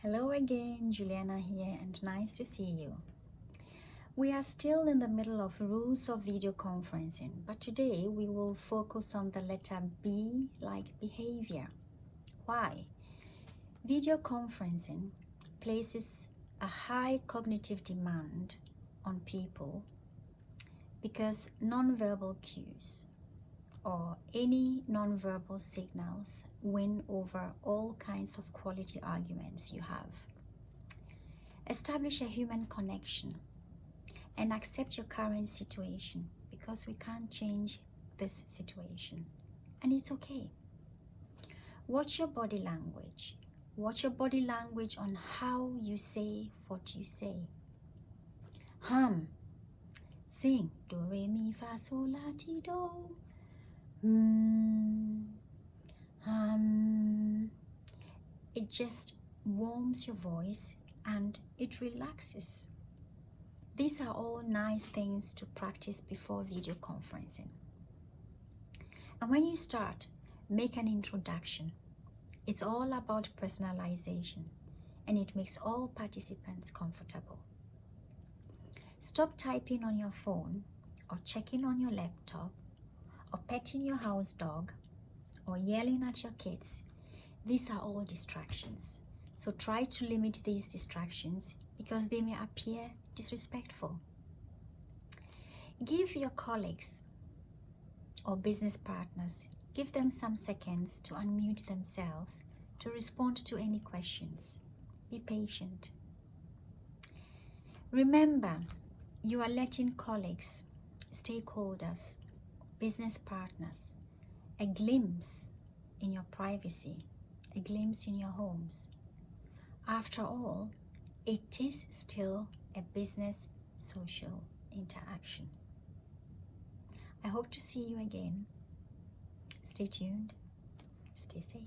Hello again, Juliana here, and nice to see you. We are still in the middle of rules of video conferencing, but today we will focus on the letter B, like behavior. Why? Video conferencing places a high cognitive demand on people because non-verbal cues or any non-verbal signals win over all kinds of quality arguments you have. Establish a human connection and accept your current situation because we can't change this situation, and it's okay. Watch your body language. Watch your body language on how you say what you say. Hum. Sing. Do, re, mi, fa, sol, la, ti, do. It just warms your voice and it relaxes. These are all nice things to practice before video conferencing. And when you start, make an introduction. It's all about personalization and it makes all participants comfortable. Stop typing on your phone or checking on your laptop or petting your house dog or yelling at your kids. These are all distractions. So try to limit these distractions because they may appear disrespectful. Give your colleagues or business partners, give them some seconds to unmute themselves to respond to any questions. Be patient. Remember, you are letting colleagues, stakeholders, business partners, a glimpse in your privacy, a glimpse in your homes. After all, it is still a business social interaction. I hope to see you again. Stay tuned. Stay safe.